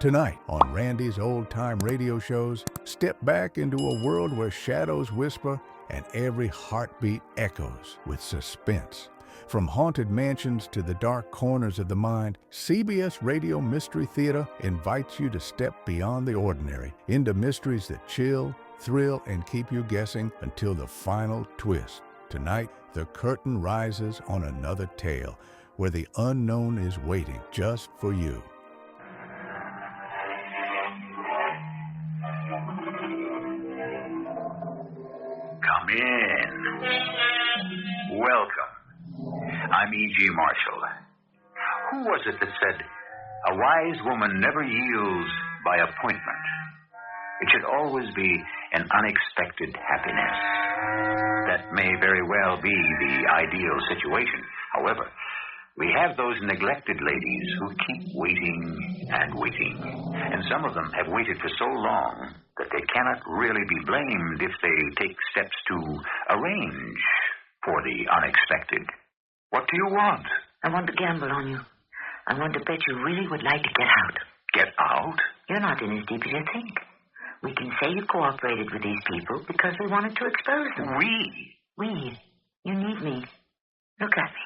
Tonight on Randy's Old Time Radio Shows, step back into a world where shadows whisper and every heartbeat echoes with suspense. From haunted mansions to the dark corners of the mind, CBS Radio Mystery Theater invites you to step beyond the ordinary into mysteries that chill, thrill, and keep you guessing until the final twist. Tonight, the curtain rises on another tale where the unknown is waiting just for you. Come in. Welcome. I'm E.G. Marshall. Who was it that said, a wise woman never yields by appointment? It should always be an unexpected happiness. That may very well be the ideal situation. However, we have those neglected ladies who keep waiting and waiting. And some of them have waited for so long that they cannot really be blamed if they take steps to arrange for the unexpected. What do you want? I want to gamble on you. I want to bet you really would like to get out. Get out? You're not in as deep as you think. We can say you cooperated with these people because we wanted to expose them. We? You need me. Look at me.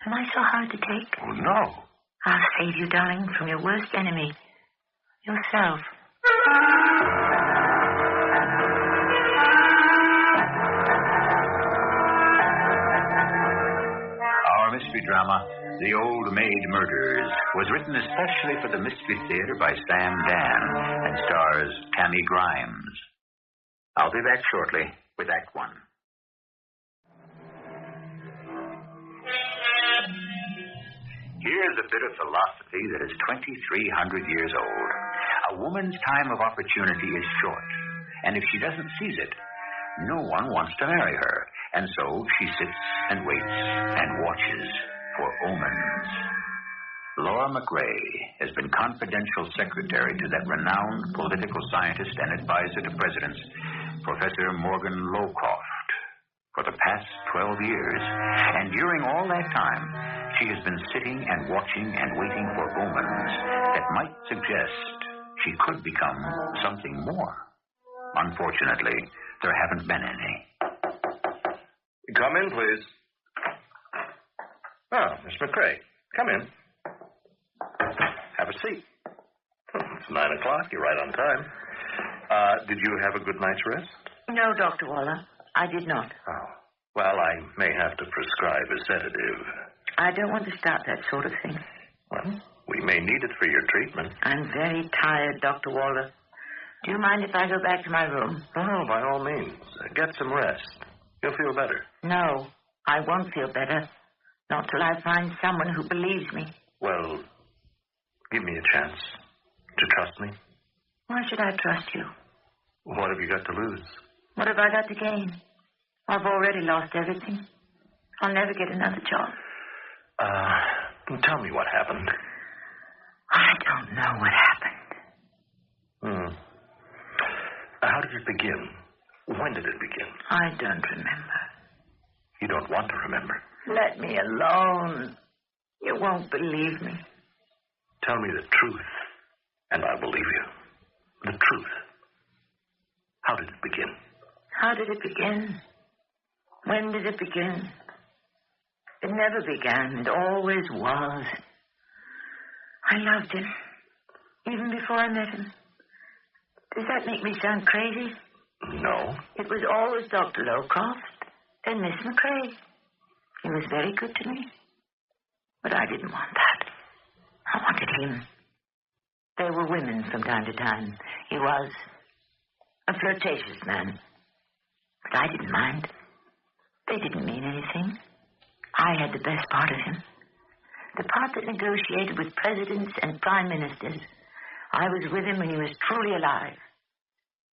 Am I so hard to take? Oh, no. I'll save you, darling, from your worst enemy. Yourself. Our mystery drama, The Old Maid Murders, was written especially for the Mystery Theater by Sam Dan and stars Tammy Grimes. I'll be back shortly with Act One. Here's a bit of philosophy that is 2,300 years old. A woman's time of opportunity is short, and if she doesn't seize it, no one wants to marry her, and so she sits and waits and watches for omens. Laura McRae has been confidential secretary to that renowned political scientist and advisor to presidents, Professor Morgan Lowcroft, for the past 12 years. And during all that time, she has been sitting and watching and waiting for omens that might suggest she could become something more. Unfortunately, there haven't been any. Come in, please. Oh, Miss McRae, come in. Have a seat. It's 9 o'clock. You're right on time. Did you have a good night's rest? No, Dr. Waller, I did not. Oh. Well, I may have to prescribe a sedative. I don't want to start that sort of thing. Well, we may need it for your treatment. I'm very tired, Dr. Waller. Do you mind if I go back to my room? Oh, by all means. Get some rest. You'll feel better. No, I won't feel better. Not till I find someone who believes me. Well, give me a chance to trust me. Why should I trust you? What have you got to lose? What have I got to gain? I've already lost everything. I'll never get another job. Tell me what happened. I don't know what happened. How did it begin? When did it begin? I don't remember. You don't want to remember? Let me alone. You won't believe me. Tell me the truth, and I'll believe you. The truth. How did it begin? How did it begin? When did it begin? It never began. It always was. I loved him, even before I met him. Does that make me sound crazy? No. It was always Dr. Lowcroft and Miss McRae. He was very good to me. But I didn't want that. I wanted him. There were women from time to time. He was a flirtatious man. But I didn't mind. They didn't mean anything. I had the best part of him. The part that negotiated with presidents and prime ministers. I was with him when he was truly alive.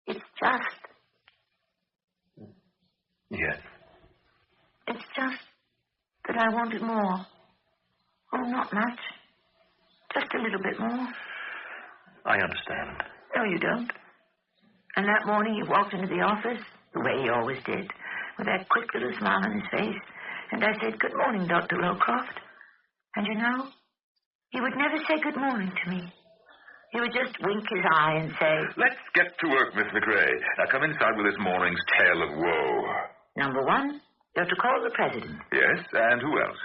It's just... Yes. It's just that I wanted more. Oh, not much. Just a little bit more. I understand. No, you don't. And that morning he walked into the office, the way he always did, with that quick little smile on his face. And I said, "Good morning, Dr. Lowcroft." And you know, he would never say good morning to me. He would just wink his eye and say, Let's get to work, Miss McRae. Now come inside with this morning's tale of woe. Number one, you're to call the president. Yes, and who else?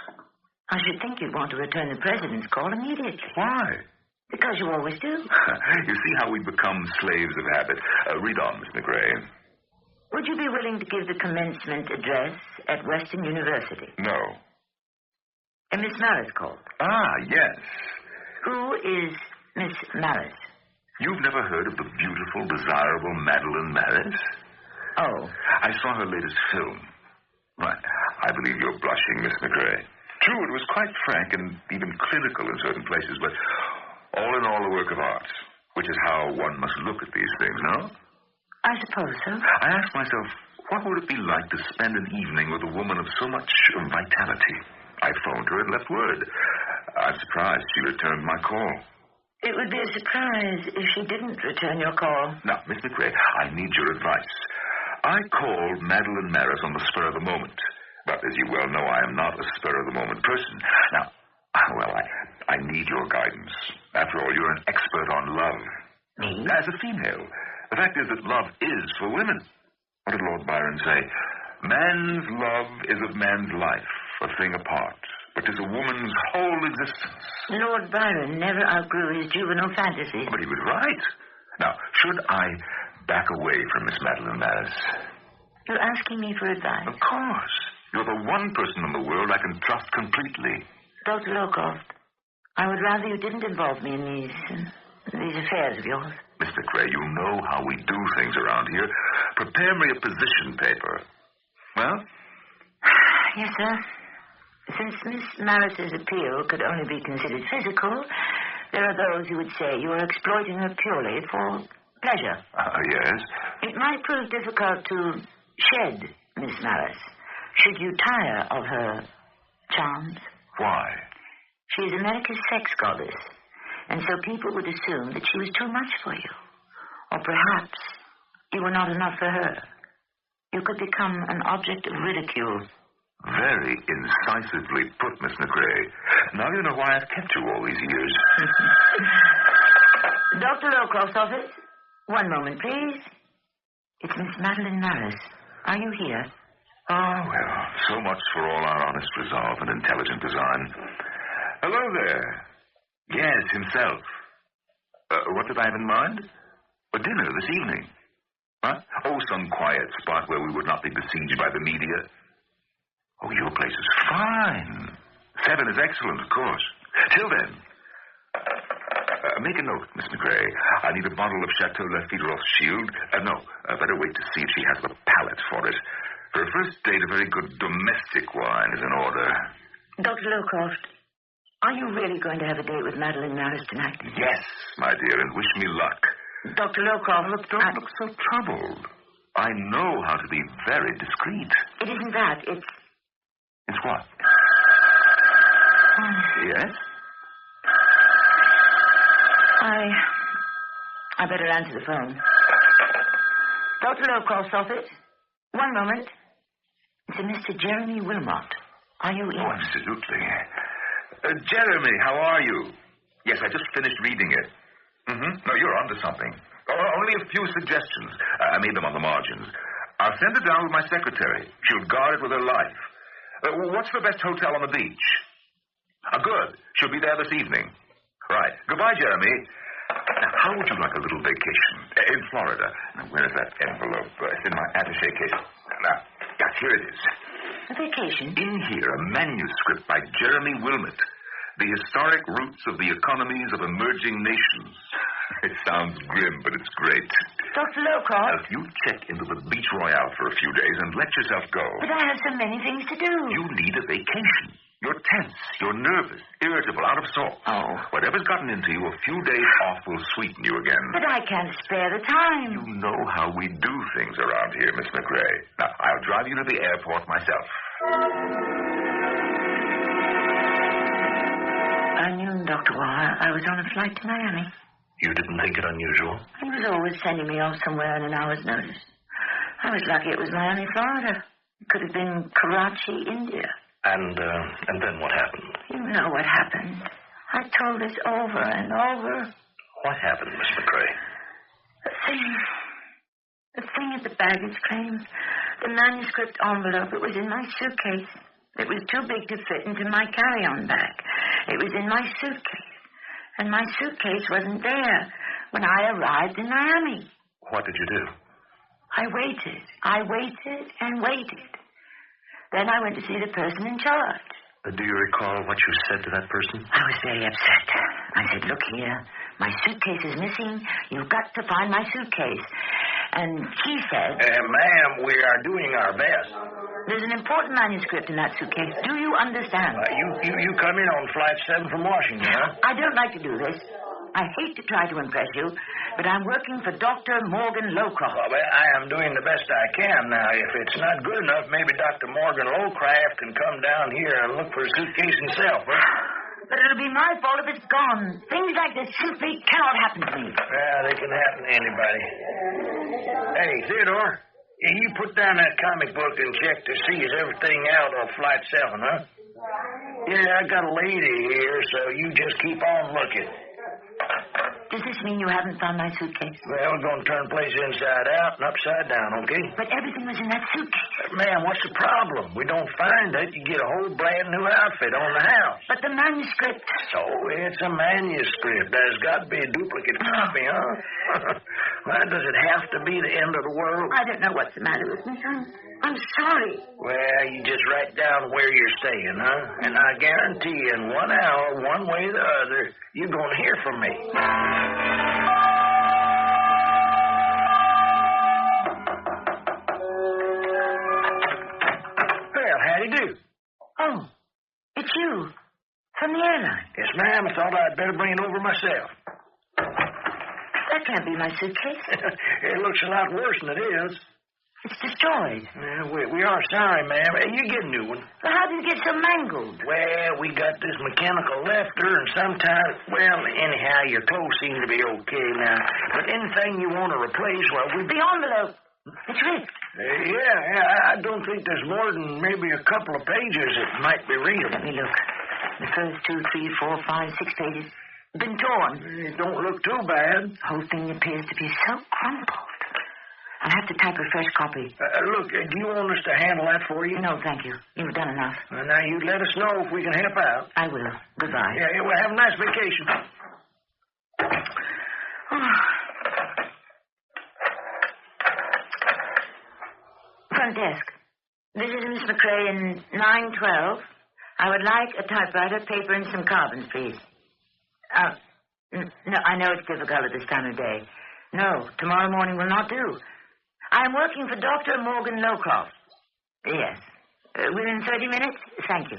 I should think you'd want to return the president's call immediately. Why? Because you always do. You see how we become slaves of habit. Read on, Miss McRae. Would you be willing to give the commencement address at Western University? No. And Miss Maris called. Ah, yes. Who is Miss Maris? You've never heard of the beautiful, desirable Madeline Maris? Oh. I saw her latest film. Right. I believe you're blushing, Miss McRae. True, it was quite frank and even clinical in certain places, but all in all a work of art, which is how one must look at these things, no? I suppose so. I asked myself, what would it be like to spend an evening with a woman of so much vitality? I phoned her and left word. I'm surprised she returned my call. It would be a surprise if she didn't return your call. Now, Miss McRae, I need your advice. I called Madeline Maris on the spur of the moment. But as you well know, I am not a spur-of-the-moment person. Now, I need your guidance. After all, you're an expert on love. Me? As a female. The fact is that love is for women. What did Lord Byron say? Man's love is of man's life, a thing apart. But 'tis a woman's whole existence. Lord Byron never outgrew his juvenile fantasies. But he was right. Now, should I back away from Miss Madeline Maris? You're asking me for advice? Of course. You're the one person in the world I can trust completely. Dr. Lowcroft, I would rather you didn't involve me in these affairs of yours. Miss McRae, you know how we do things around here. Prepare me a position paper. Well? Yes, sir. Since Miss Maris's appeal could only be considered physical, there are those who would say you are exploiting her purely for pleasure. Yes? It might prove difficult to shed Miss Maris should you tire of her charms. Why? She is America's sex goddess, and so people would assume that she was too much for you. Or perhaps you were not enough for her. You could become an object of ridicule. Very incisively put, Miss McRae. Now you know why I've kept you all these years. Dr. Lowcroft's office. One moment, please. It's Miss Madeline Maris. Are you here? Oh, well, so much for all our honest resolve and intelligent design. Hello there. Yes, himself. What did I have in mind? A dinner this evening. Huh? Oh, some quiet spot where we would not be besieged by the media. Oh, your place is fine. 7 is excellent, of course. Till then. Make a note, Miss McRae. I need a bottle of Chateau Lafite Rothschild. Better wait to see if she has the palate for it. For a first date, a very good domestic wine is in order. Dr. Lowcroft, are you really going to have a date with Madeline Maris tonight? Yes, my dear, and wish me luck. Dr. Lowcroft, don't look so troubled. I know how to be very discreet. It isn't that. It's what? Yes? I better answer the phone. Dr. Lowcroft's office. One moment. It's a Mr. Jeremy Wilmot. Are you in? Oh, absolutely. Jeremy, how are you? Yes, I just finished reading it. No, you're onto something. Only a few suggestions. I made them on the margins. I'll send it down with my secretary. She'll guard it with her life. What's the best hotel on the beach? Good. She'll be there this evening. Right. Goodbye, Jeremy. Now, how would you like a little vacation? In Florida. Now, where is that envelope? It's in my attaché case. Now, here it is. A vacation? In here, a manuscript by Jeremy Wilmot. The Historic Roots of the Economies of Emerging Nations. It sounds grim, but it's great. Dr. Lowcroft? Now, if you check into the Beach Royale for a few days and let yourself go. But I have so many things to do. You need a vacation. You're tense. You're nervous, irritable, out of sorts. Oh. Whatever's gotten into you, a few days off will sweeten you again. But I can't spare the time. You know how we do things around here, Miss McRae. Now, I'll drive you to the airport myself. I knew, Dr. Waller, I was on a flight to Miami. You didn't think it unusual? He was always sending me off somewhere on an hour's notice. I was lucky it was Miami, Florida. It could have been Karachi, India. And then what happened? You know what happened. I told this over and over. What happened, Miss McCrae? The thing at the baggage claim. The manuscript envelope. It was in my suitcase. It was too big to fit into my carry-on bag. It was in my suitcase. And my suitcase wasn't there when I arrived in Miami. What did you do? I waited and waited. Then I went to see the person in charge. Do you recall what you said to that person? I was very upset. I said, look here, my suitcase is missing. You've got to find my suitcase. And he said... Ma'am, we are doing our best. There's an important manuscript in that suitcase. Do you understand? You come in on Flight 7 from Washington, huh? I don't like to do this. I hate to try to impress you, but I'm working for Dr. Morgan Lowcroft. Well, I am doing the best I can. Now, if it's not good enough, maybe Dr. Morgan Lowcroft can come down here and look for a suitcase himself, huh? But it'll be my fault if it's gone. Things like this simply cannot happen to me. Well, they can happen to anybody. Hey, Theodore, you put down that comic book and check to see is everything out on Flight 7, huh? Yeah, I got a lady here, so you just keep on looking. Does this mean you haven't found my suitcase? Well, we're going to turn the place inside out and upside down, okay? But everything was in that suitcase. Ma'am, what's the problem? We don't find it. You get a whole brand new outfit on the house. But the manuscript... So it's a manuscript. There's got to be a duplicate copy, huh? Why, does it have to be the end of the world? I don't know what's the matter with me. I'm sorry. Well, you just write down where you're staying, huh? And I guarantee in 1 hour, one way or the other, you're going to hear from me. Well, howdy do. Oh, it's you. From the airline. Yes, ma'am. I thought I'd better bring it over myself. That can't be my suitcase. It looks a lot worse than it is. It's destroyed. We are sorry, ma'am. You get a new one. Well, how did it get so mangled? Well, we got this mechanical lifter, and sometimes, anyhow, your clothes seem to be okay now. But anything you want to replace, The envelope. It's ripped. I don't think there's more than maybe a couple of pages that might be real. Let me look. The first 2, 3, 4, 5, 6 pages. Been torn. It don't look too bad. The whole thing appears to be so crumpled. I'll have to type a fresh copy. Look, do you want us to handle that for you? No, thank you. You've done enough. Well, now, you let us know if we can help out. I will. Goodbye. Yeah, well, have a nice vacation. Front desk. This is Miss McCrae in 912. I would like a typewriter, paper, and some carbons, please. No, I know it's difficult at this time of day. No, tomorrow morning will not do. I am working for Dr. Morgan Lowcroft. Yes. Within 30 minutes? Thank you.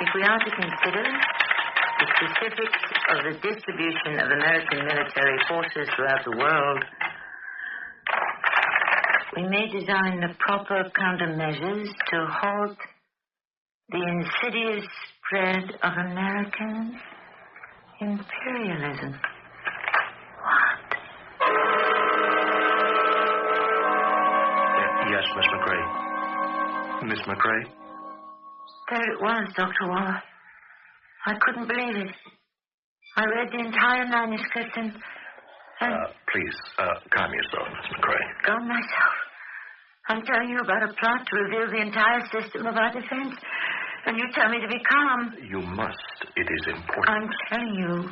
If we are to consider the specifics of the distribution of American military forces throughout the world, we may design the proper countermeasures to halt the insidious spread of American imperialism. What? Yes, Miss McCrae. Miss McCrae? There it was, Dr. Waller. I couldn't believe it. I read the entire manuscript and... Please, calm yourself, Miss McCrae. Calm myself. I'm telling you about a plot to reveal the entire system of our defense. And you tell me to be calm. You must. It is important. I'm telling you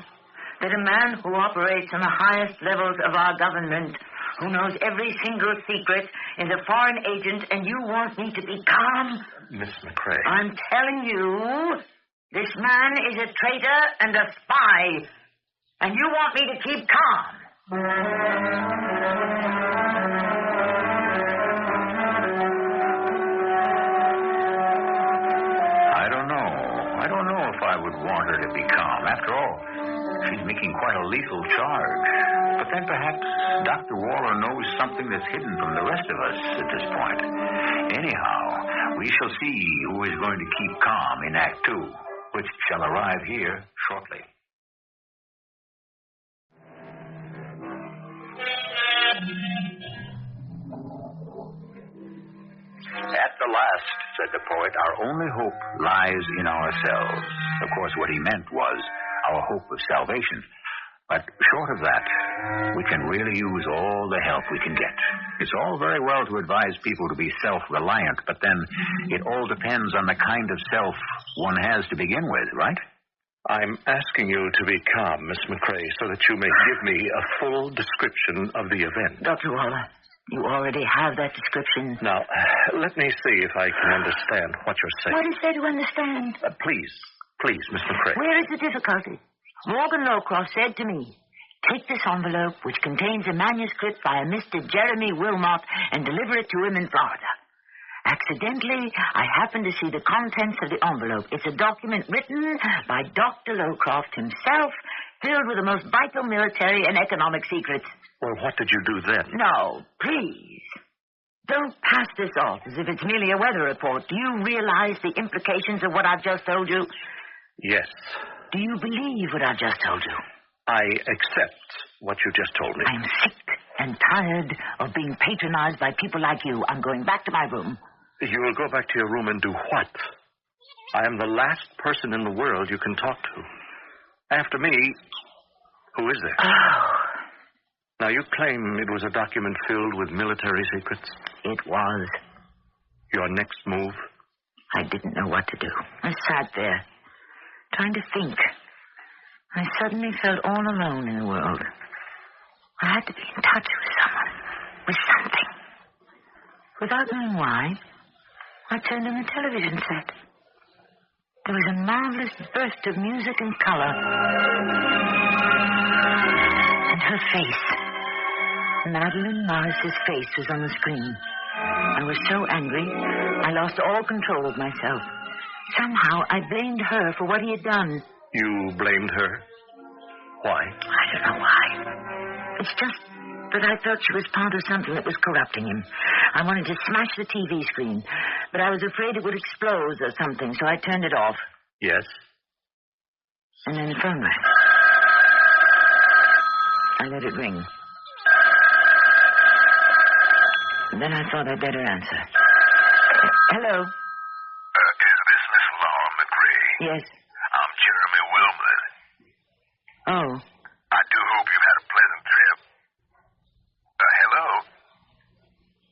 that a man who operates on the highest levels of our government, who knows every single secret, is a foreign agent, and you want me to be calm? Miss McCrae. I'm telling you, this man is a traitor and a spy, and you want me to keep calm. I don't know if I would want her to be calm. After all, she's making quite a lethal charge. But then perhaps Dr. Waller knows something that's hidden from the rest of us at this point. Anyhow, we shall see who is going to keep calm in Act 2, which shall arrive here shortly. At the last, said the poet, our only hope lies in ourselves. Of course, what he meant was our hope of salvation. But short of that, we can really use all the help we can get. It's all very well to advise people to be self-reliant, but then it all depends on the kind of self one has to begin with, right? I'm asking you to be calm, Miss McCrae, so that you may give me a full description of the event. Dr. Waller, you already have that description. Now, let me see if I can understand what you're saying. What is there to understand? Please, Miss McCrae. Where is the difficulty? Morgan Lowcroft said to me, take this envelope, which contains a manuscript by a Mr. Jeremy Wilmot, and deliver it to him in Florida. Accidentally, I happened to see the contents of the envelope. It's a document written by Dr. Lowcroft himself, filled with the most vital military and economic secrets. Well, what did you do then? No, please. Don't pass this off as if it's merely a weather report. Do you realize the implications of what I've just told you? Yes. Do you believe what I've just told you? I accept what you just told me. I'm sick and tired of being patronized by people like you. I'm going back to my room. You will go back to your room and do what? I am the last person in the world you can talk to. After me, who is there? Oh. Now, you claim it was a document filled with military secrets? It was. Your next move? I didn't know what to do. I sat there, trying to think. I suddenly felt all alone in the world. I had to be in touch with someone, with something. Without knowing why, I turned on the television set. There was a marvelous burst of music and color. And her face. Madeline Morris's face was on the screen. I was so angry, I lost all control of myself. Somehow, I blamed her for what he had done. You blamed her? Why? I don't know why. It's just that I felt she was part of something that was corrupting him. I wanted to smash the TV screen, but I was afraid it would explode or something, so I turned it off. Yes? And then the phone rang. I let it ring. And then I thought I'd better answer. Hello? Is this Miss Laura McCrae? Yes. I'm Jeremy Wilmot. Oh. I do hope you've had a pleasant trip. Hello?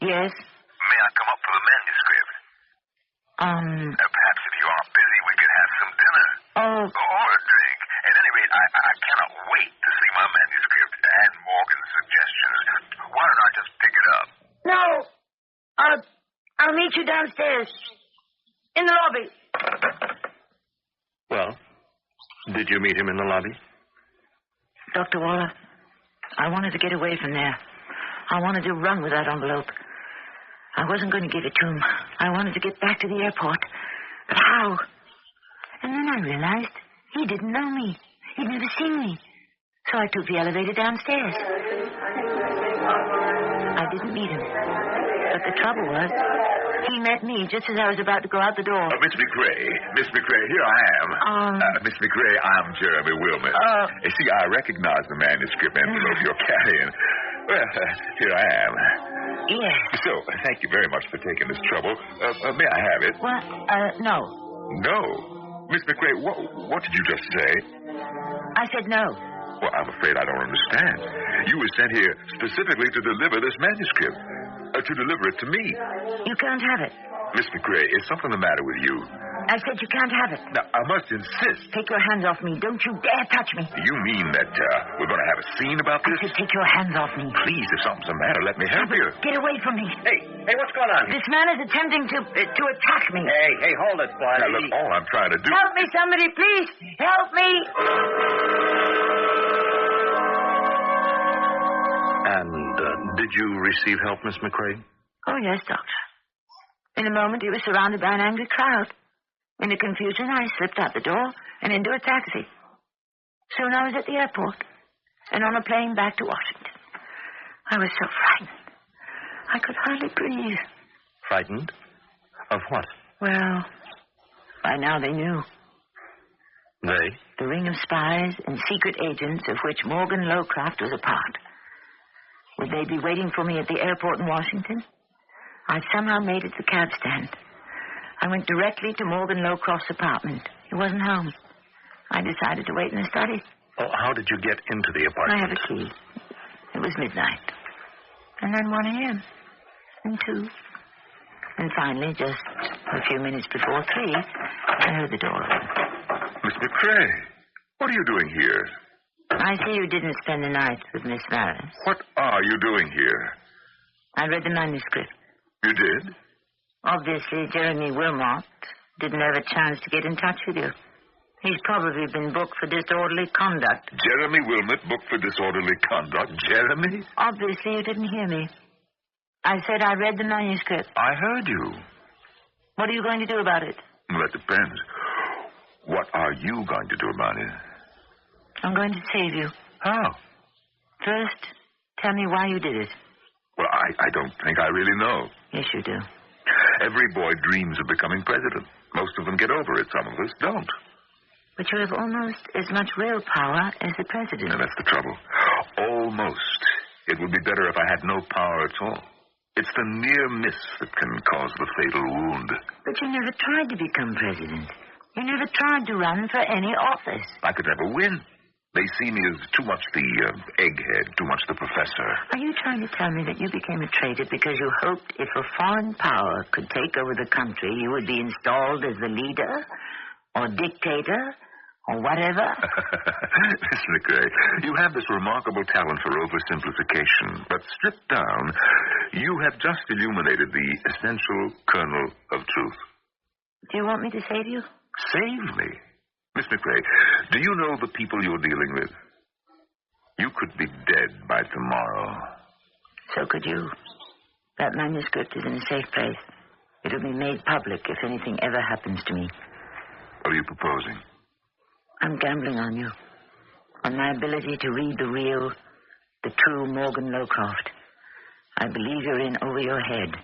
Yes? May I come up for the manuscript? Perhaps if you aren't busy, we could have some dinner. Oh. Or a drink. At any rate, I cannot wait to see my manuscript and Morgan's suggestions. Why don't I just pick it up? No. I'll meet you downstairs. In the lobby. Well, did you meet him in the lobby? Dr. Waller, I wanted to get away from there. I wanted to run with that envelope. I wasn't going to give it to him. I wanted to get back to the airport. But how? And then I realized he didn't know me. He'd never seen me. So I took the elevator downstairs. I didn't meet him. But the trouble was, he met me just as I was about to go out the door. Miss McCrae, here I am. Miss McCrae, I'm Jeremy Wilmot. See, I recognize the manuscript envelope you're carrying. Well, here I am. Yes. So, thank you very much for taking this trouble. May I have it? Well, no. No? Miss McCrae, what did you just say? I said no. Well, I'm afraid I don't understand. You were sent here specifically to deliver this manuscript. To deliver it to me. You can't have it. Miss McCrae, is something the matter with you? I said you can't have it. Now, I must insist. Take your hands off me. Don't you dare touch me. You mean that we're going to have a scene about this? I said take your hands off me. Please, if something's the matter, let me help you. Get away from me. Hey, what's going on? This man is attempting to attack me. Hey, hold it, buddy. Now, look, all I'm trying to do... Help me, somebody, please. Help me. And did you receive help, Miss McCrae? Oh, yes, Doctor. In a moment, he was surrounded by an angry crowd. In the confusion, I slipped out the door and into a taxi. Soon I was at the airport and on a plane back to Washington. I was so frightened. I could hardly breathe. Frightened? Of what? Well, by now they knew. They? The ring of spies and secret agents of which Morgan Lowcroft was a part. Would they be waiting for me at the airport in Washington? I somehow made it to the cab stand. I went directly to Morgan Lowcroft's apartment. He wasn't home. I decided to wait in the study. Oh, how did you get into the apartment? I have a key. It was midnight. And then 1 a.m. And 2. And finally, just a few minutes before 3, I heard the door open. Miss McCrae, what are you doing here? I see you didn't spend the night with Miss Maris. What are you doing here? I read the manuscript. You did? Obviously, Jeremy Wilmot didn't have a chance to get in touch with you. He's probably been booked for disorderly conduct. Jeremy Wilmot booked for disorderly conduct? Jeremy? Obviously, you didn't hear me. I said I read the manuscript. I heard you. What are you going to do about it? Well, that depends. What are you going to do about it? I'm going to save you. How? First, tell me why you did it. Well, I don't think I really know. Yes, you do. Every boy dreams of becoming president. Most of them get over it. Some of us don't. But you have almost as much real power as the president. And that's the trouble. Almost. It would be better if I had no power at all. It's the near miss that can cause the fatal wound. But you never tried to become president. You never tried to run for any office. I could never win. They see me as too much the egghead, too much the professor. Are you trying to tell me that you became a traitor because you hoped if a foreign power could take over the country, you would be installed as the leader or dictator or whatever? Miss McCrae, you have this remarkable talent for oversimplification, but stripped down, you have just illuminated the essential kernel of truth. Do you want me to save you? Save me? Miss McCrae, do you know the people you're dealing with? You could be dead by tomorrow. So could you. That manuscript is in a safe place. It'll be made public if anything ever happens to me. What are you proposing? I'm gambling on you. On my ability to read the real, the true Morgan Lowcroft. I believe you're in over your head.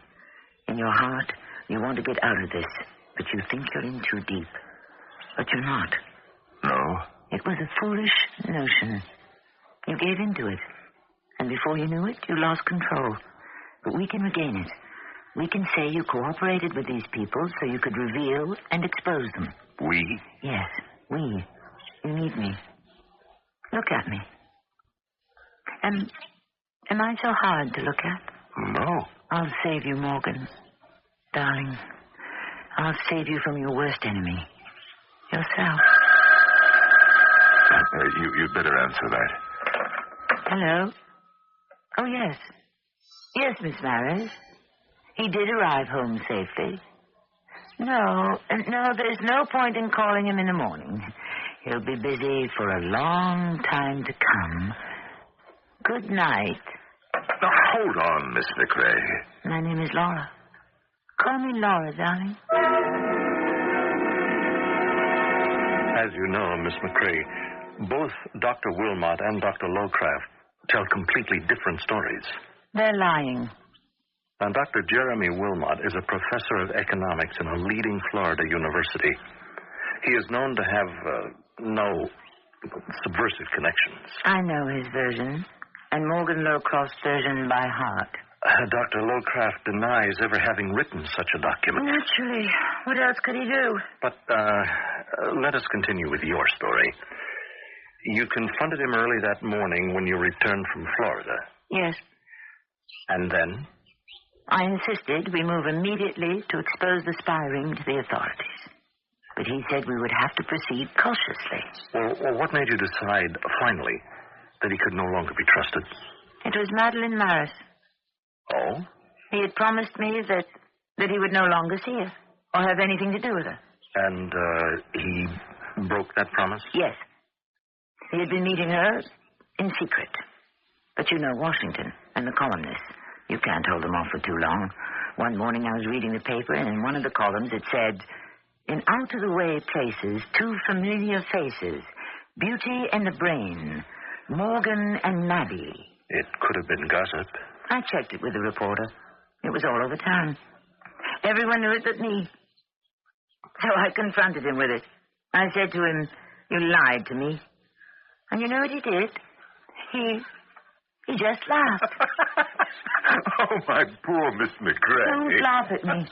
In your heart, you want to get out of this, but you think you're in too deep. But you're not. No. It was a foolish notion. You gave in to it. And before you knew it, you lost control. But we can regain it. We can say you cooperated with these people so you could reveal and expose them. We? Yes, we. You need me. Look at me. Am I so hard to look at? No. I'll save you, Morgan. Darling, I'll save you from your worst enemy. Yourself. You'd better answer that. Hello? Oh, yes. Yes, Miss Maris. He did arrive home safely. No, there's no point in calling him in the morning. He'll be busy for a long time to come. Good night. Now, hold on, Miss McCrae. My name is Laura. Call me Laura, darling. As you know, Miss McCrae, both Dr. Wilmot and Dr. Lowcraft tell completely different stories. They're lying. Now, Dr. Jeremy Wilmot is a professor of economics in a leading Florida university. He is known to have no subversive connections. I know his version, and Morgan Lowcroft's version by heart. Dr. Lowcraft denies ever having written such a document. Naturally. What else could he do? But let us continue with your story. You confronted him early that morning when you returned from Florida. Yes. And then? I insisted we move immediately to expose the spy ring to the authorities. But he said we would have to proceed cautiously. Well, what made you decide, finally, that he could no longer be trusted? It was Madeline Maris. Oh? He had promised me that he would no longer see her or have anything to do with her. And he broke that promise? Yes. He had been meeting her in secret. But you know Washington and the columnists. You can't hold them off for too long. One morning I was reading the paper, and in one of the columns it said, "In out-of-the-way places, two familiar faces, Beauty and the Brain, Morgan and Maddie." It could have been gossip. I checked it with the reporter. It was all over town. Everyone knew it but me. So I confronted him with it. I said to him, "You lied to me." And you know what he did? He just laughed. Oh, my poor Miss McCrae. Don't laugh at me.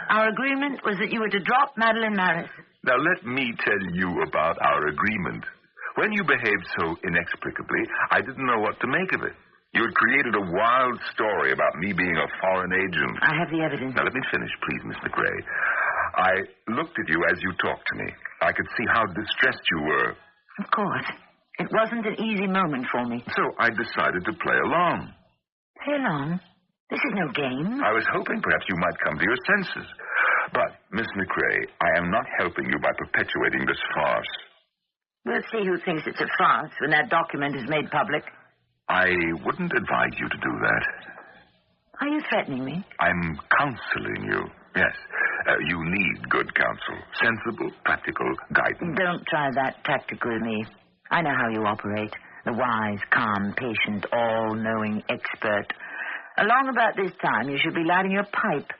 Our agreement was that you were to drop Madeline Maris. Now, let me tell you about our agreement. When you behaved so inexplicably, I didn't know what to make of it. You had created a wild story about me being a foreign agent. I have the evidence. Now, let me finish, please, Miss McRae. I looked at you as you talked to me. I could see how distressed you were. Of course. It wasn't an easy moment for me. So I decided to play along. Play along? This is no game. I was hoping perhaps you might come to your senses. But, Miss McRae, I am not helping you by perpetuating this farce. We'll see who thinks it's a farce when that document is made public. I wouldn't advise you to do that. Are you threatening me? I'm counseling you. Yes. You need good counsel. Sensible, practical guidance. Don't try that tactical with me. I know how you operate. The wise, calm, patient, all-knowing expert. Along about this time, you should be lighting your pipe.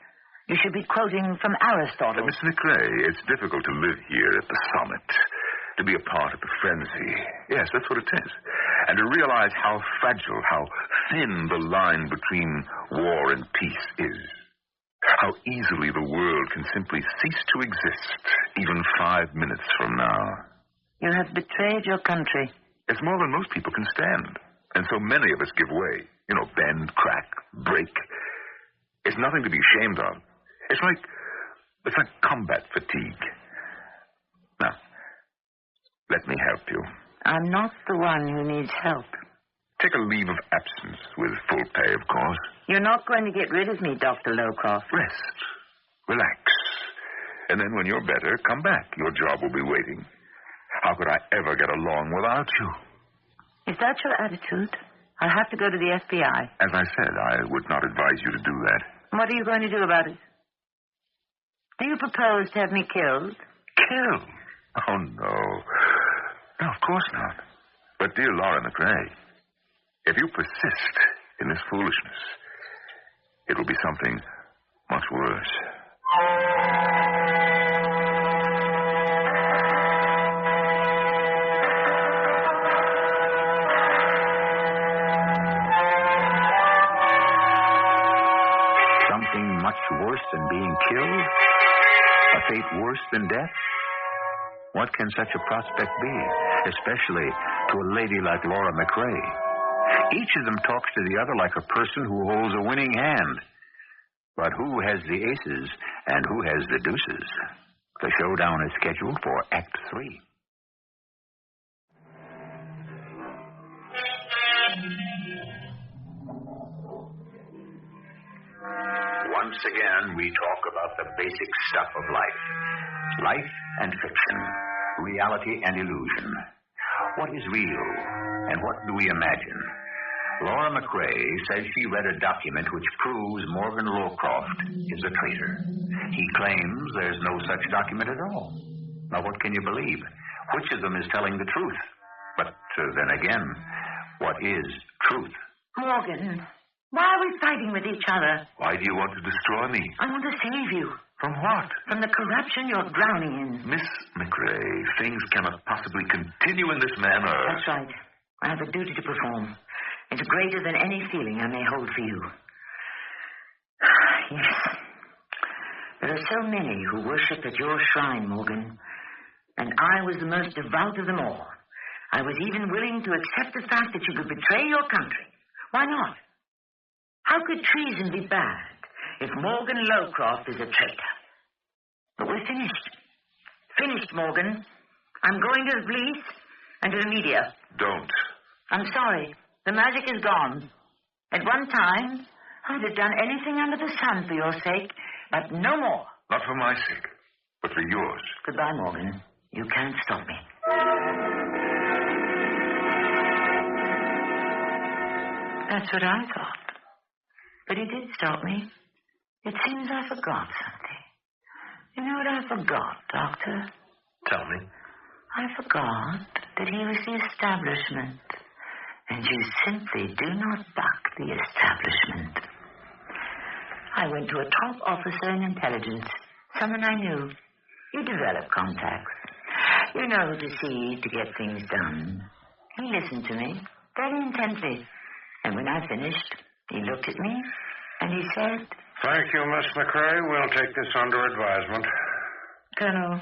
You should be quoting from Aristotle. Miss McRae, it's difficult to live here at the summit, to be a part of the frenzy. Yes, that's what it is. And to realize how fragile, how thin the line between war and peace is. How easily the world can simply cease to exist, even 5 minutes from now. You have betrayed your country. It's more than most people can stand. And so many of us give way. You know, bend, crack, break. It's nothing to be ashamed of. It's like combat fatigue. Now, let me help you. I'm not the one who needs help. Take a leave of absence with full pay, of course. You're not going to get rid of me, Dr. Lowcroft. Rest. Relax. And then when you're better, come back. Your job will be waiting. How could I ever get along without you? Is that your attitude? I'll have to go to the FBI. As I said, I would not advise you to do that. What are you going to do about it? Do you propose to have me killed? Kill? Oh, no. No, of course not. But, dear Laura McRae, if you persist in this foolishness, it will be something much worse. Something much worse than being killed? A fate worse than death? What can such a prospect be, especially to a lady like Laura McRae? Each of them talks to the other like a person who holds a winning hand. But who has the aces and who has the deuces? The showdown is scheduled for Act 3. Once again, we talk about the basic stuff of life. Life and fiction. Reality and illusion. What is real and what do we imagine? Laura McRae says she read a document which proves Morgan Lowcroft is a traitor. He claims there's no such document at all. Now, what can you believe? Which of them is telling the truth? But then again, what is truth? Morgan, why are we fighting with each other? Why do you want to destroy me? I want to save you. From what? From the corruption you're drowning in. Miss McRae, things cannot possibly continue in this manner. That's right. I have a duty to perform. It's greater than any feeling I may hold for you. Yes. There are so many who worship at your shrine, Morgan. And I was the most devout of them all. I was even willing to accept the fact that you could betray your country. Why not? How could treason be bad if Morgan Lowcroft is a traitor? But we're finished. Finished, Morgan. I'm going to the police and to the media. Don't. I'm sorry. The magic is gone. At one time, I'd have done anything under the sun for your sake, but no more. Not for my sake, but for yours. Goodbye, Morgan. You can't stop me. That's what I thought. But he did stop me. It seems I forgot something. You know what I forgot, Doctor? Tell me. I forgot that he was the establishment. And you simply do not buck the establishment. I went to a top officer in intelligence, someone I knew. You develop contacts. You know who to see to get things done. He listened to me very intently. And when I finished, he looked at me and he said, Thank you, Miss McRae. We'll take this under advisement. Colonel,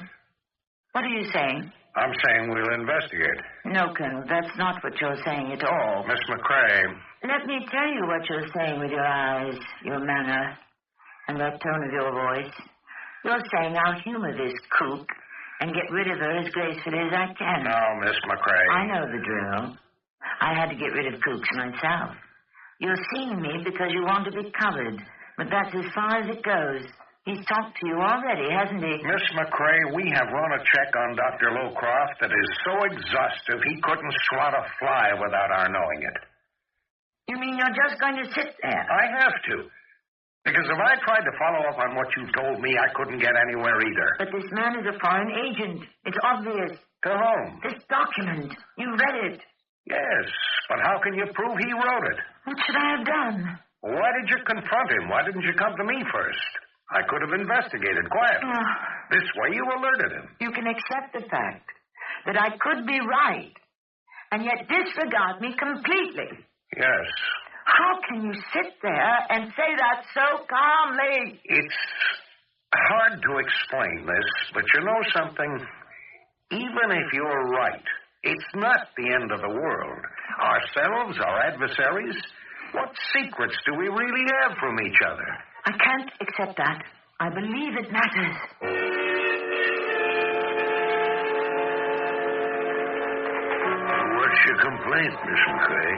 What are you saying? I'm saying we'll investigate. No, Colonel, that's not what you're saying at all. Miss McCrae. Let me tell you what you're saying with your eyes, your manner, and that tone of your voice. You're saying I'll humor this kook and get rid of her as gracefully as I can. No, Miss McCrae. I know the drill. I had to get rid of kooks myself. You're seeing me because you want to be covered, but that's as far as it goes. He's talked to you already, hasn't he? Miss McCrae, we have run a check on Dr. Lowcroft that is so exhaustive he couldn't swat a fly without our knowing it. You mean you're just going to sit there? I have to. Because if I tried to follow up on what you told me, I couldn't get anywhere either. But this man is a foreign agent. It's obvious. To whom? This document. You read it. Yes, but how can you prove he wrote it? What should I have done? Why did you confront him? Why didn't you come to me first? I could have investigated quietly. This way you alerted him. You can accept the fact that I could be right and yet disregard me completely. Yes. How can you sit there and say that so calmly? It's hard to explain this, but you know something? Even if you're right, it's not the end of the world. Ourselves, our adversaries, what secrets do we really have from each other? I can't accept that. I believe it matters. What's your complaint, Miss McCrae?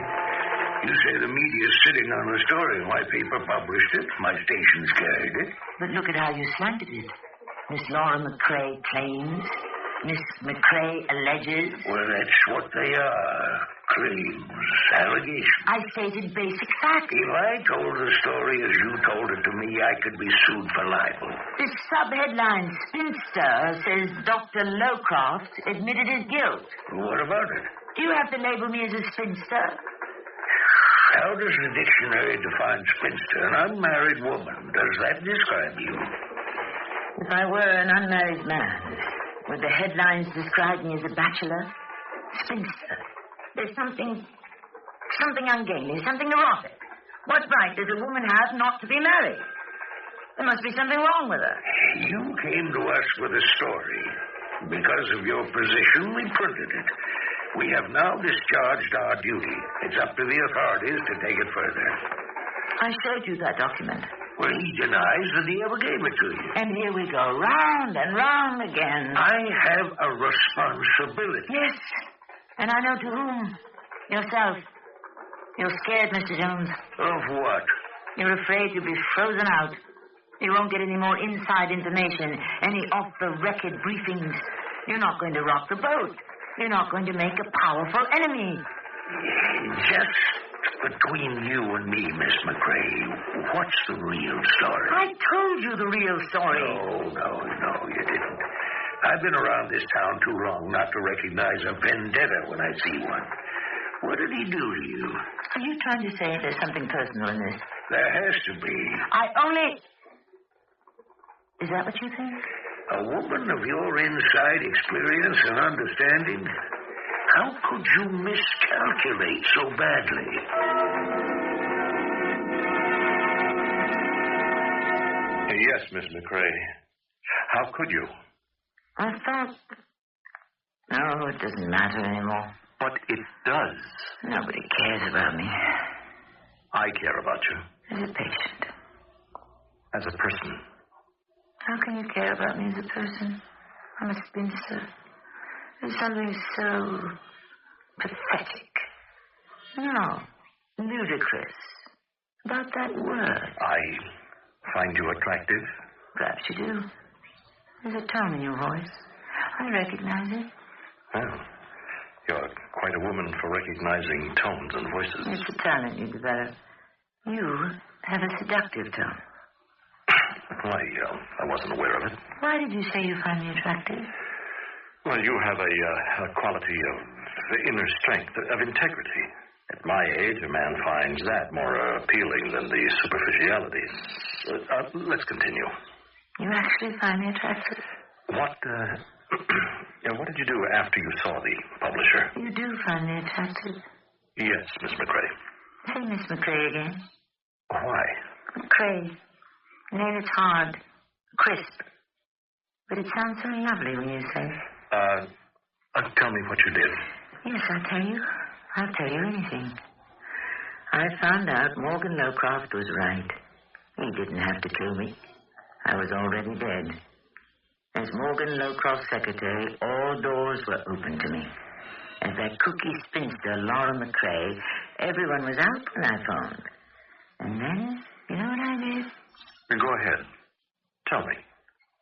You say the media's sitting on the story. My paper published it. My station's carried it. But look at how you slanted it. Miss Laura McCrae claims. Miss McCrae alleges. Well, that's what they are. Claims. Allegations. I stated basic facts. If I told the story as you told it to me, I could be sued for libel. This subheadline, Spinster, says Dr. Lowcroft admitted his guilt. What about it? Do you have to label me as a spinster? How does the dictionary define spinster? An unmarried woman. Does that describe you? If I were an unmarried man, would the headlines describe me as a bachelor? Spinster. There's something ungainly, something erotic. What right does a woman have not to be married? There must be something wrong with her. You came to us with a story. Because of your position, we printed it. We have now discharged our duty. It's up to the authorities to take it further. I showed you that document. Well, he denies that he ever gave it to you. And here we go, round and round again. I have a responsibility. Yes, and I know to whom. Yourself. You're scared, Mr. Jones. Of what? You're afraid you'll be frozen out. You won't get any more inside information, any off-the-record briefings. You're not going to rock the boat. You're not going to make a powerful enemy. Just between you and me, Miss McCrae, what's the real story? I told you the real story. No, you didn't. I've been around this town too long not to recognize a vendetta when I see one. What did he do to you? Are you trying to say there's something personal in this? There has to be. Is that what you think? A woman of your inside experience and understanding? How could you miscalculate so badly? Yes, Miss McCrae. How could you? I thought... No, it doesn't matter anymore. But it does. Nobody cares about me. I care about you. As a patient. As a person. How can you care about me as a person? I'm a spinster. There's something so pathetic. No, ludicrous about that word. I find you attractive. Perhaps you do. There's a tone in your voice. I recognize it. Well, you're quite a woman for recognizing tones and voices. It's a talent you develop. You have a seductive tone. Why, I wasn't aware of it. Why did you say you find me attractive? Well, you have a quality of inner strength, of integrity. At my age, a man finds that more appealing than the superficialities. Let's continue. You actually find me attractive? What did you do after you saw the publisher? You do find me attractive? Yes, Miss McCrae. Say Miss McCrae again. Why? McCrae. The name is hard, crisp. But it sounds so lovely when you say it. Tell me what you did. Yes, I'll tell you anything. I found out Morgan Lowcroft was right. He didn't have to kill me. I was already dead. As Morgan Lowcroft's secretary, all doors were open to me. As that cookie spinster, Laura McCrae, everyone was out when I phoned. And then, you know what I did? Go ahead. Tell me.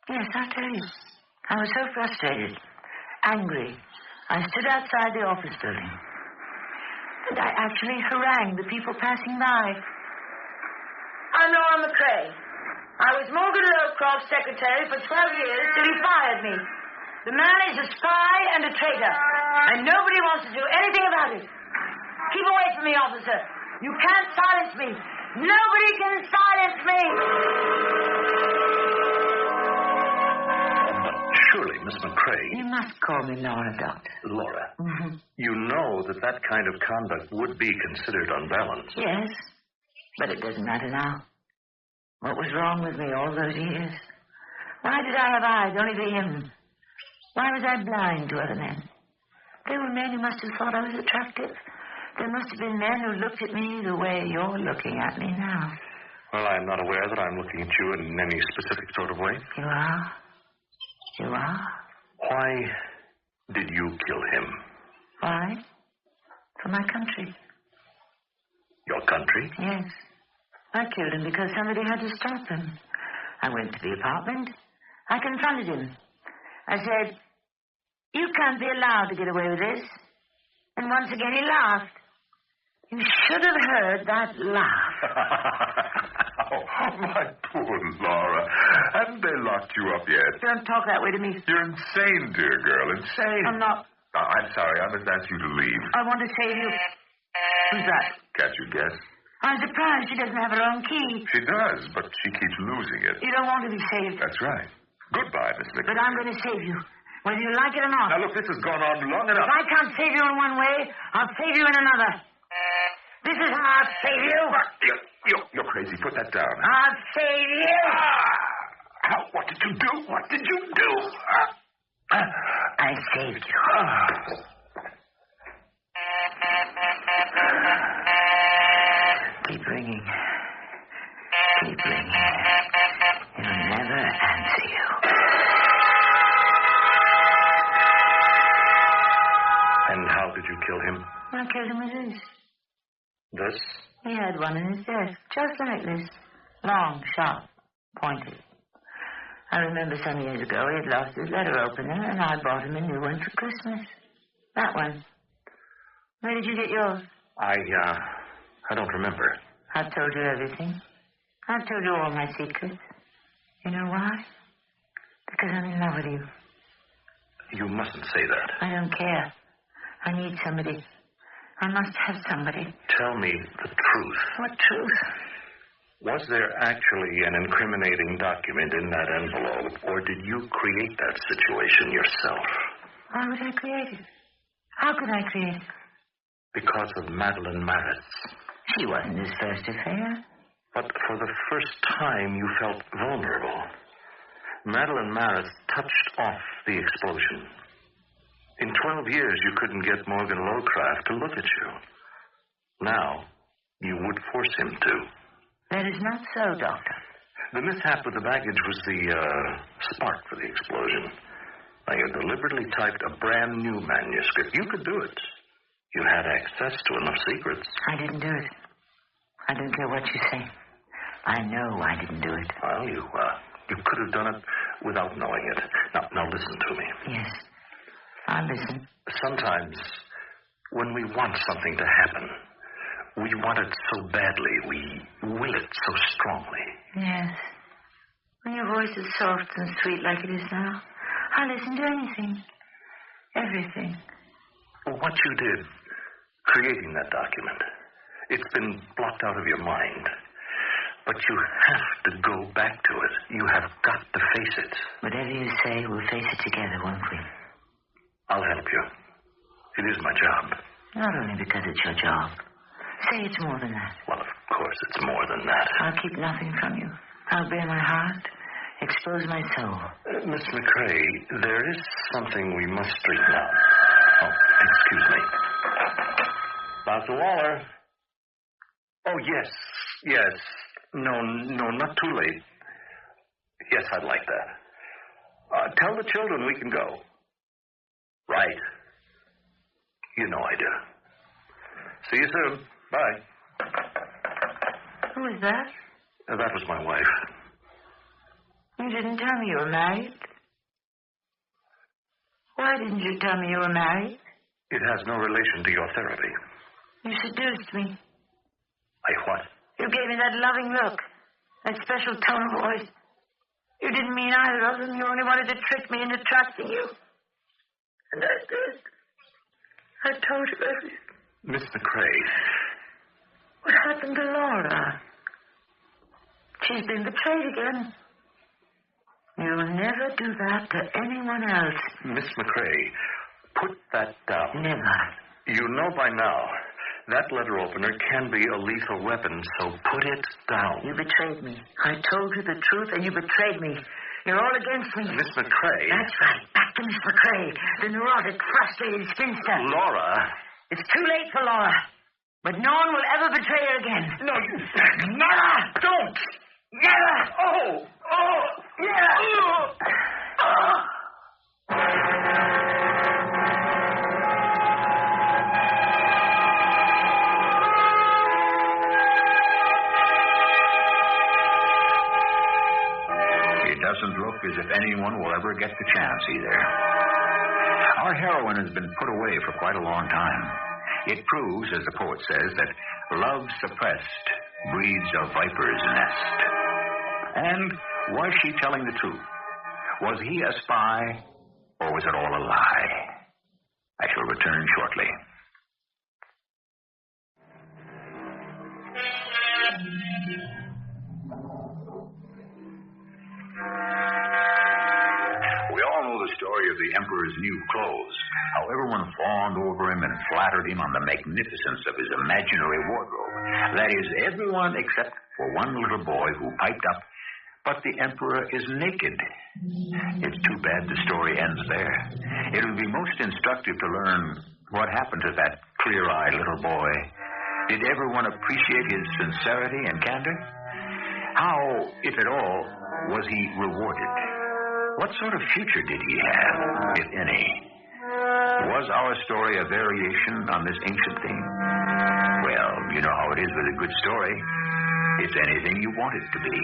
Yes, I'll tell you. I was so frustrated, angry. I stood outside the office building. And I actually harangued the people passing by. I'm Laura McCrae. I was Morgan Lowcroft's secretary for 12 years till he fired me. The man is a spy and a traitor, and nobody wants to do anything about it. Keep away from me, officer. You can't silence me. Nobody can silence me. But surely, Miss McCrae... You must call me Laura, Doctor. Laura, Mm-hmm. you know that kind of conduct would be considered unbalanced. Yes, but it doesn't matter now. What was wrong with me all those years? Why did I have eyes only for him? Why was I blind to other men? There were men who must have thought I was attractive. There must have been men who looked at me the way you're looking at me now. Well, I'm not aware that I'm looking at you in any specific sort of way. You are? You are? Why did you kill him? Why? For my country. Your country? Yes. I killed him because somebody had to stop him. I went to the apartment. I confronted him. I said, you can't be allowed to get away with this. And once again he laughed. You should have heard that laugh. Oh, my poor Laura. Haven't they locked you up yet? Don't talk that way to me. You're insane, dear girl. Insane. I'm not. I'm sorry. I must ask you to leave. I want to save you. Who's that? Can't you guess? I'm surprised she doesn't have her own key. She does, but she keeps losing it. You don't want to be saved. That's right. Goodbye, Miss McCrae. But I'm going to save you, whether you like it or not. Now, look, this has gone on long enough. If I can't save you in one way, I'll save you in another. This is how I'll save you. You're crazy. Put that down. I'll save you. What did you do? What did you do? I saved you. Keep ringing. Keep ringing. He'll never answer you. And how did you kill him? I killed him with this. This? He had one in his desk, just like this. Long, sharp, pointed. I remember some years ago he had lost his letter opener, and I bought him a new one for Christmas. That one. Where did you get yours? I don't remember. I've told you everything. I've told you all my secrets. You know why? Because I'm in love with you. You mustn't say that. I don't care. I need somebody. I must have somebody. Tell me the truth. What truth? Was there actually an incriminating document in that envelope, or did you create that situation yourself? Why would I create it? How could I create it? Because of Madeline Maritz. She wasn't his first affair. But for the first time, you felt vulnerable. Madeline Maritz touched off the explosion. In 12 years, you couldn't get Morgan Lowcroft to look at you. Now, you would force him to. That is not so, Doctor. The mishap with the baggage was the spark for the explosion. Now, you deliberately typed a brand new manuscript. You could do it. You had access to enough secrets. I didn't do it. I don't care what you say. I know I didn't do it. Well, you could have done it without knowing it. Now listen to me. Yes. I'll listen. Sometimes, when we want something to happen, we want it so badly, we will it so strongly. Yes. When your voice is soft and sweet like it is now, I'll listen to anything. Everything. What you did, creating that document, it's been blocked out of your mind. But you have to go back to it. You have got to face it. Whatever you say, we'll face it together, won't we? I'll help you. It is my job. Not only because it's your job. Say it's more than that. Well, of course, it's more than that. I'll keep nothing from you. I'll bare my heart Expose my soul. Miss McCrae, there is something we must straighten out. Oh, excuse me. Dr. Waller. Oh, yes. No, not too late. Yes, I'd like that. Tell the children we can go. Right. You know I do. See you soon. Bye. Who is that? That was my wife. You didn't tell me you were married. Why didn't you tell me you were married? It has no relation to your therapy. You seduced me. I what? You gave me that loving look, that special tone of voice. You didn't mean either of them. You only wanted to trick me into trusting you. And I did. I told you everything. Miss McCrae. What happened to Laura? She's been betrayed again. You'll never do that to anyone else. Miss McCrae, put that down. Never. You know by now, that letter opener can be a lethal weapon, so put it down. You betrayed me. I told you the truth, and you betrayed me. You're all against me. Miss McCrae. That's right. Back to Miss McCrae, the neurotic, frustrated spinster. Laura. It's too late for Laura. But no one will ever betray her again. No, you... Never! Don't! Never! Oh! Never! It doesn't look as if anyone will ever get the chance either. Our heroine has been put away for quite a long time. It proves, as the poet says, that love suppressed breeds a viper's nest. And was she telling the truth? Was he a spy, or was it all a lie? I shall return shortly. We all know the story of the Emperor's new clothes, how everyone fawned over him and flattered him on the magnificence of his imaginary wardrobe. That is, everyone except for one little boy who piped up, "But the Emperor is naked." It's too bad the story ends there. It would be most instructive to learn what happened to that clear-eyed little boy. Did everyone appreciate his sincerity and candor? How, if at all, was he rewarded? What sort of future did he have, if any? Was our story a variation on this ancient theme? Well, you know how it is with a good story. It's anything you want it to be.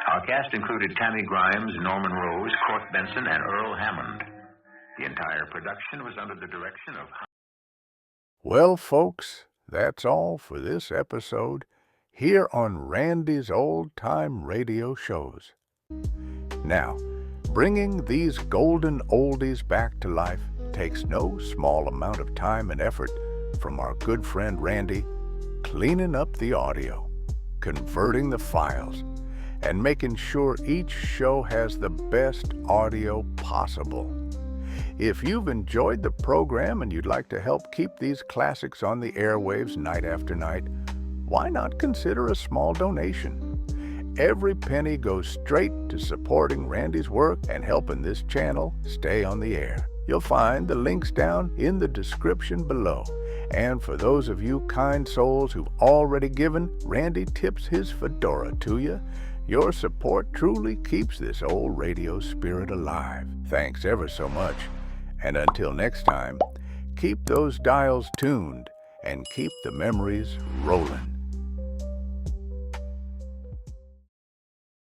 Our cast included Tammy Grimes, Norman Rose, Court Benson, and Earl Hammond. The entire production was under the direction of... Well, folks, that's all for this episode here on Randy's Old Time Radio Shows. Now, bringing these golden oldies back to life takes no small amount of time and effort from our good friend Randy, cleaning up the audio, converting the files, and making sure each show has the best audio possible. If you've enjoyed the program and you'd like to help keep these classics on the airwaves night after night, why not consider a small donation? Every penny goes straight to supporting Randy's work and helping this channel stay on the air. You'll find the links down in the description below. And for those of you kind souls who've already given, Randy tips his fedora to you. Your support truly keeps this old radio spirit alive. Thanks ever so much. And until next time, keep those dials tuned and keep the memories rolling.